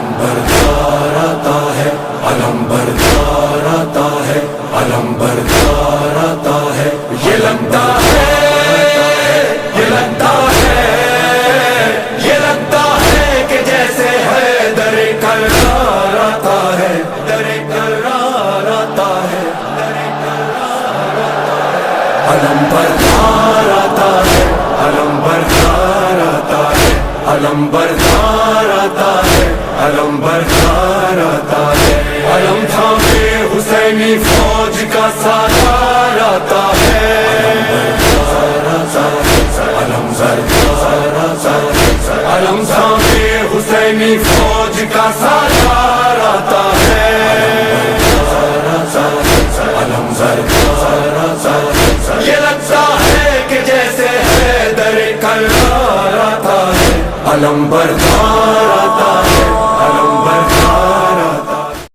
علمبردار آتا ہے، علمبردار آتا ہے، علمبردار آتا ہے، یہ لگتا ہے، یہ لگتا ہے، یہ لگتا ہے کہ جیسے حیدر کرار آتا ہے، در کرار آتا ہے، در کرار آتا ہے، علمبردار آتا ہے، علمبردار آتا ہے، علمبردار آتا ہے، علمبردار آتا ہے، علم تھامے حسینی فوج کا سالار آتا ہے، علم تھامے حسینی فوج کا سالار آتا ہے، یہ لگتا ہے کہ جیسے حیدر کرار آتا ہے، علمبردار آتا ہے۔